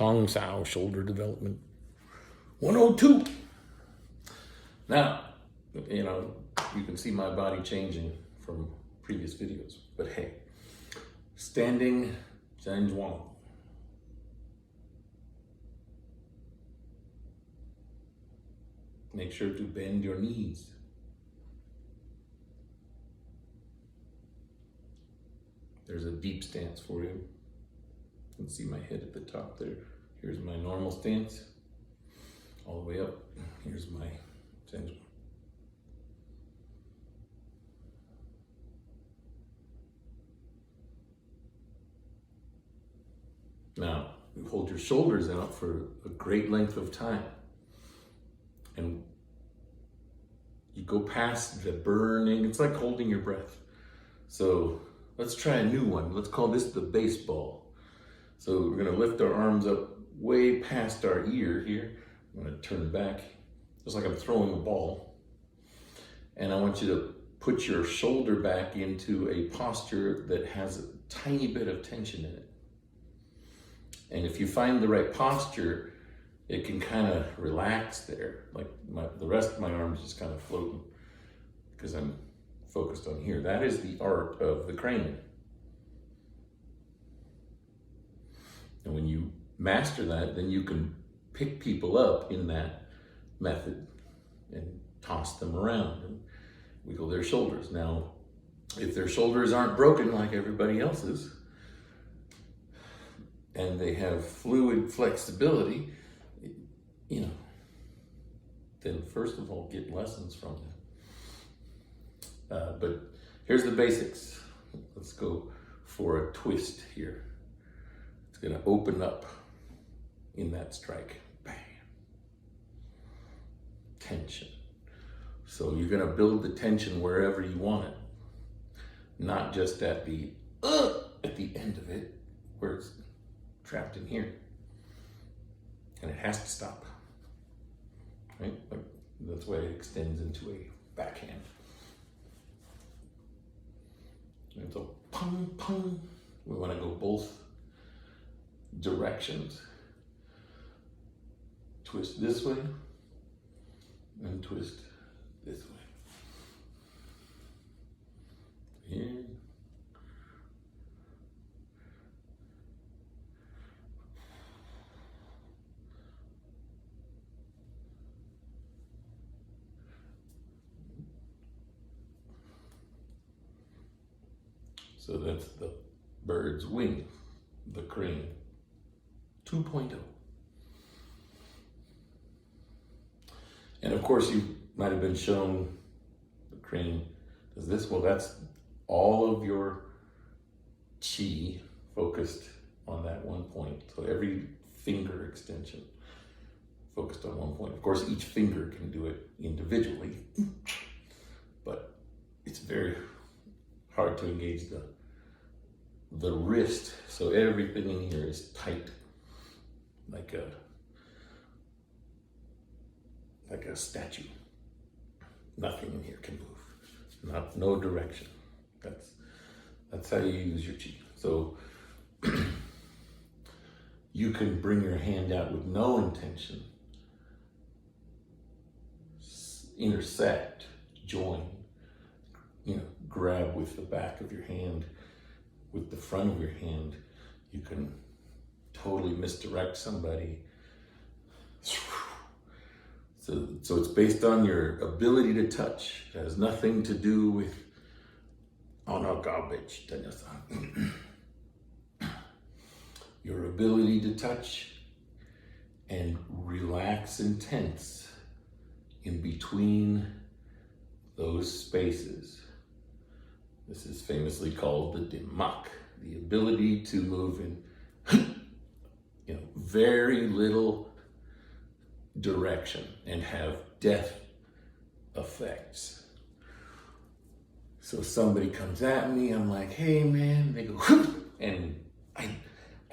Tongsau Shoulder Development 102. Now, you can see my body changing from previous videos, but hey, standing Zhang. Make sure to bend your knees. There's a deep stance for you. You can see my head at the top there. Here's my normal stance. All the way up. Here's my Zhang. Now, you hold your shoulders out for a great length of time. And you go past the burning, it's like holding your breath. So let's try a new one. Let's call this the baseball. So we're gonna lift our arms up way past our ear here. I'm gonna turn it back, just like I'm throwing a ball. And I want you to put your shoulder back into a posture that has a tiny bit of tension in it. And if you find the right posture, it can kind of relax there. Like the rest of my arms just kind of floating because I'm focused on here. That is the art of the crane. And when you master that, then you can pick people up in that method and toss them around and wiggle their shoulders. Now, if their shoulders aren't broken like everybody else's, and they have fluid flexibility, then first of all, get lessons from them. But here's the basics. Let's go for a twist here. It's gonna open up in that strike. Bam. Tension. So you're gonna build the tension wherever you want it. Not just at the end of it, where it's trapped in here. And it has to stop. Right? Like, that's why it extends into a backhand. And so, pung, pung. We want to go both directions. Twist this way and twist this way. Here. So that's the bird's wing, the crane 2.0. And of course you might have been shown the crane does this. Well, that's all of your chi focused on that one point. So every finger extension focused on one point. Of course, each finger can do it individually, but it's very hard to engage the wrist. So everything in here is tight, like a statue. Nothing in here can move. No direction. That's how you use your chi. So you can bring your hand out with no intention. Intersect, join, grab with the back of your hand, with the front of your hand. You can totally misdirect somebody. So it's based on your ability to touch. It has nothing to do with garbage. Your ability to touch and relax and tense in between those spaces. This is famously called the dimak, the ability to move in very little direction and have depth effects. So somebody comes at me, I'm like, hey man, they go, and I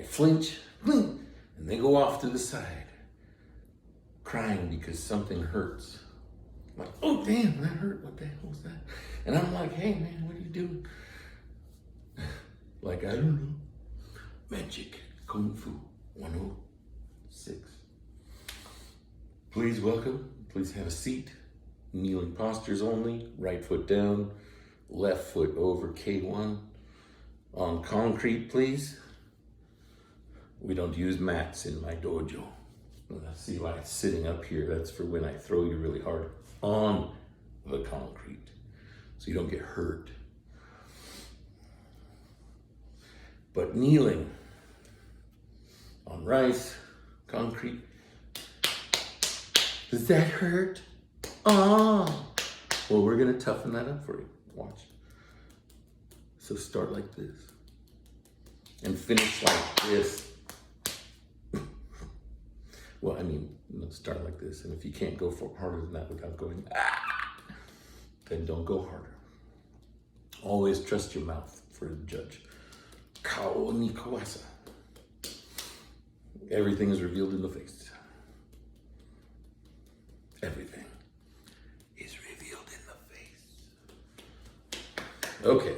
flinch, and they go off to the side, crying because something hurts. I'm like, oh damn, that hurt, what the hell was that? And I'm like, hey man, what are you doing? Like, I don't know. Magic, Kung Fu 101. 6. Please welcome, please have a seat. Kneeling postures only, right foot down, left foot over K1. On concrete, please. We don't use mats in my dojo. See why it's sitting up here? That's for when I throw you really hard on the concrete, so you don't get hurt. But kneeling on rice, concrete. Does that hurt? Oh, well, we're gonna toughen that up for you. Watch. So start like this and finish like this. Well, I mean, start like this, and if you can't go for harder than that without going, then don't go harder. Always trust your mouth for the judge. Kao ni kawasa. Everything is revealed in the face. Everything is revealed in the face. Okay.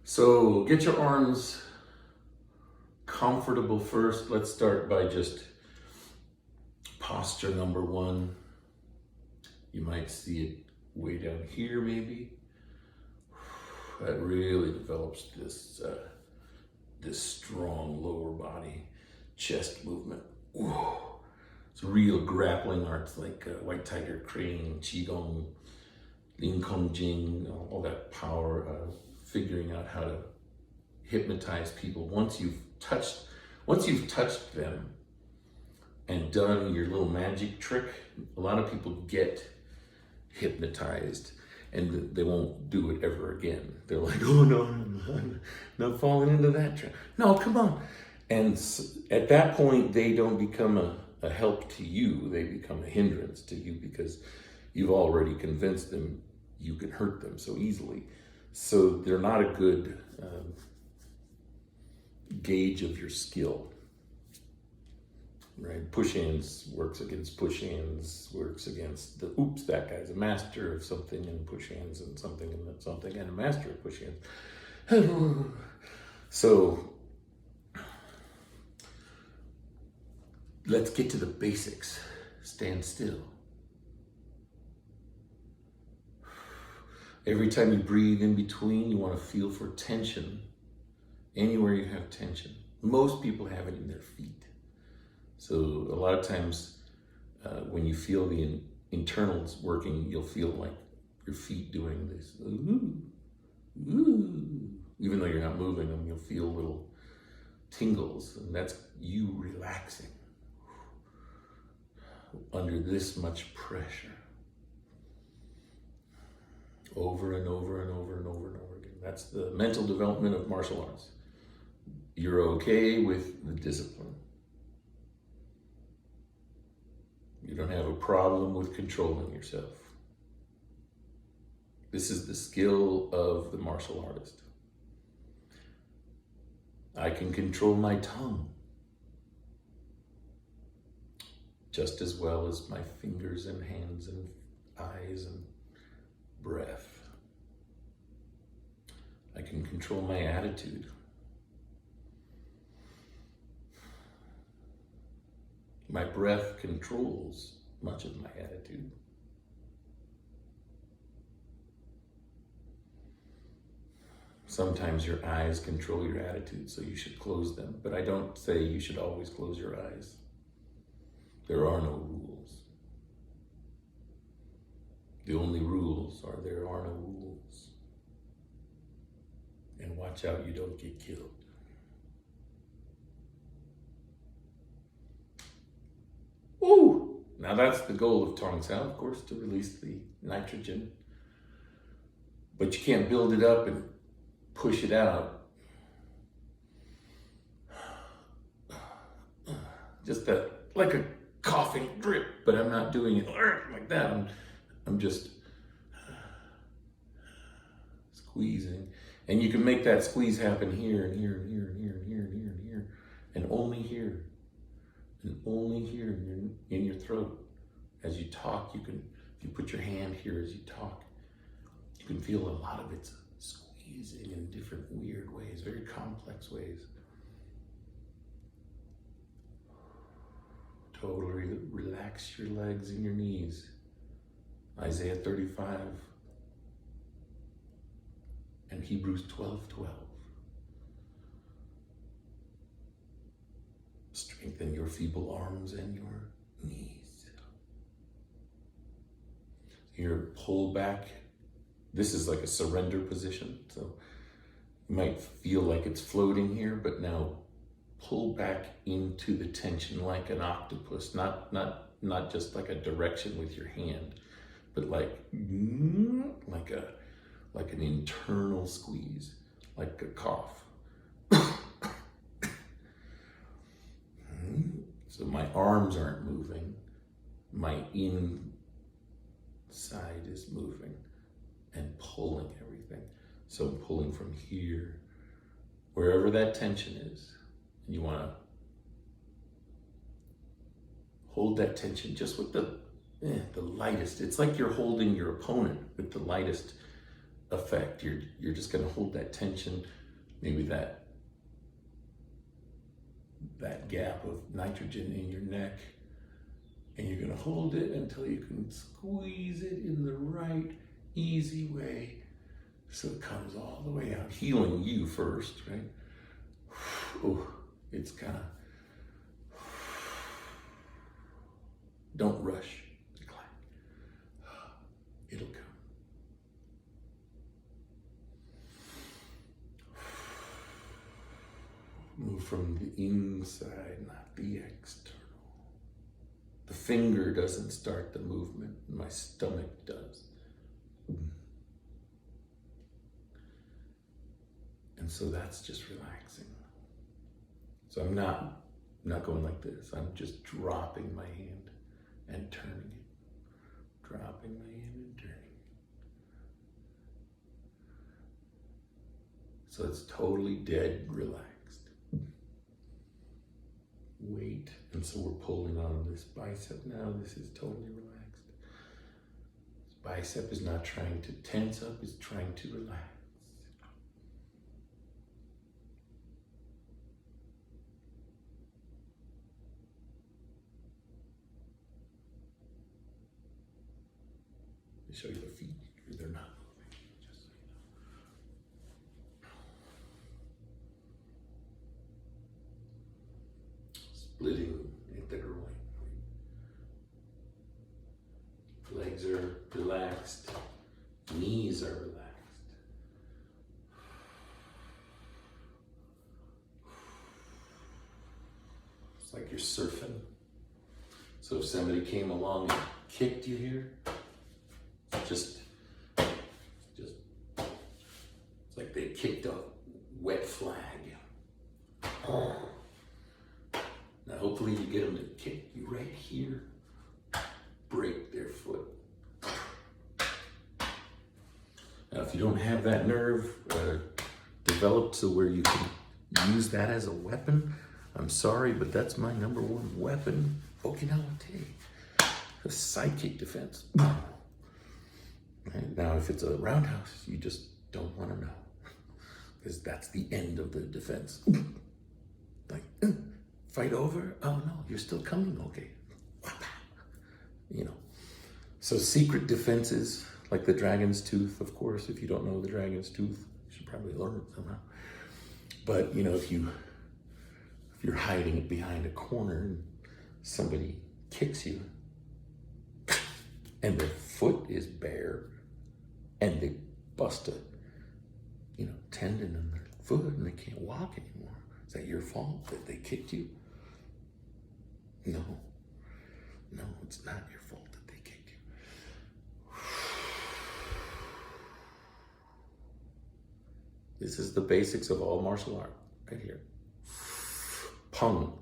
So get your arms comfortable first. Let's start by just posture number 1. You might see it way down here maybe. That really develops this strong lower body chest movement. Ooh. It's real grappling arts like White Tiger Crane, Qigong, Lin Kong Jing, all that power, figuring out how to hypnotize people. Once you've touched them and done your little magic trick, a lot of people get hypnotized and they won't do it ever again. They're like, oh no, I'm not falling into that trap. No, come on. And at that point, they don't become a help to you. They become a hindrance to you because you've already convinced them you can hurt them so easily. So they're not a good gauge of your skill. Right? Push hands works against push hands, works against the, oops, that guy's a master of something and push hands and something and something and a master of push hands. So let's get to the basics. Stand still. Every time you breathe in between, you want to feel for tension. Anywhere you have tension. Most people have it in their feet. So a lot of times when you feel the internals working, you'll feel like your feet doing this. Ooh, ooh. Even though you're not moving them, you'll feel little tingles, and that's you relaxing under this much pressure. Over and over and over and over and over again. That's the mental development of martial arts. You're okay with the discipline. You don't have a problem with controlling yourself. This is the skill of the martial artist. I can control my tongue just as well as my fingers and hands and eyes and breath. I can control my attitude. My breath controls much of my attitude. Sometimes your eyes control your attitude, so you should close them. But I don't say you should always close your eyes. There are no rules. The only rules are there are no rules. And watch out you don't get killed. Ooh! Now that's the goal of Tongsau, of course, to release the nitrogen. But you can't build it up and push it out. Just like a coughing drip, but I'm not doing it like that. I'm just squeezing. And you can make that squeeze happen here and here and here and here and here and here and here. And only here. And only here in your throat. As you talk, if you put your hand here as you talk, you can feel a lot of it squeezing in different weird ways, very complex ways. Totally relax your legs and your knees. Isaiah 35 and Hebrews 12:12. Strengthen your feeble arms and your knees. You're pulled back. This is like a surrender position. So you might feel like it's floating here, but now pull back into the tension like an octopus, not just like a direction with your hand, but like an internal squeeze, like a cough. So my arms aren't moving, my inside is moving and pulling everything. So I'm pulling from here, wherever that tension is. And you want to hold that tension just with the lightest. It's like you're holding your opponent with the lightest effect. You're just going to hold that tension, maybe that gap of nitrogen in your neck, and you're going to hold it until you can squeeze it in the right, easy way so it comes all the way out, healing you first, right? Oh, it's kind of, don't rush the clap. It'll come. Move from the inside, not the external. The finger doesn't start the movement, my stomach does. And so that's just relaxing. So I'm not going like this. I'm just dropping my hand and turning it. Dropping my hand and turning it. So it's totally dead relaxed. Weight. And so we're pulling on this bicep now. This is totally relaxed. This bicep is not trying to tense up, it's trying to relax. Show you the feet. They're not moving, just so you know. Splitting at the groin. Legs are relaxed. Knees are relaxed. It's like you're surfing. So if somebody came along and kicked you here, just it's like they kicked a wet flag. Now hopefully you get them to kick you right here, break their foot. Now if you don't have that nerve developed so where you can use that as a weapon, I'm sorry, but that's my number one weapon, Okinawa Te, a sidekick defense. Right? Now, if it's a roundhouse, you just don't want to know, because that's the end of the defense. Like, fight over? Oh no, you're still coming? Okay. You know. So secret defenses, like the dragon's tooth, of course. If you don't know the dragon's tooth, you should probably learn it somehow. But, you know, if you're hiding it behind a corner and somebody kicks you, and their foot is bare, and they bust a, tendon in their foot, and they can't walk anymore. Is that your fault that they kicked you? No, it's not your fault that they kicked you. This is the basics of all martial art, right here. Pung.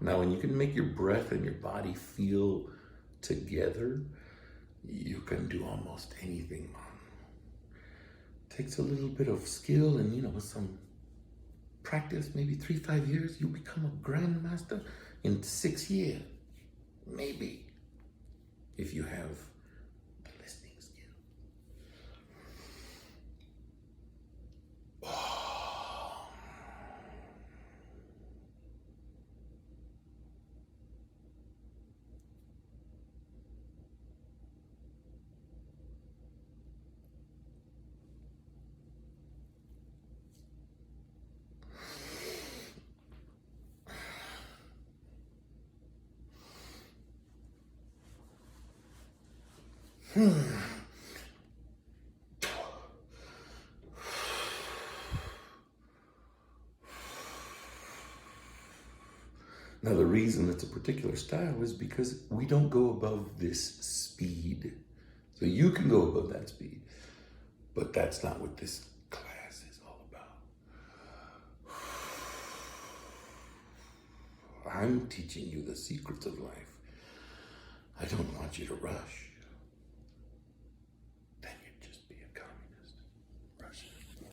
Now, when you can make your breath and your body feel together, you can do almost anything, man. Takes a little bit of skill and, with some practice, maybe 3-5 years, you'll become a grandmaster in 6 years. Maybe. If you have the listening skill. Now, the reason it's a particular style is because we don't go above this speed. So you can go above that speed, but that's not what this class is all about. I'm teaching you the secrets of life. I don't want you to rush.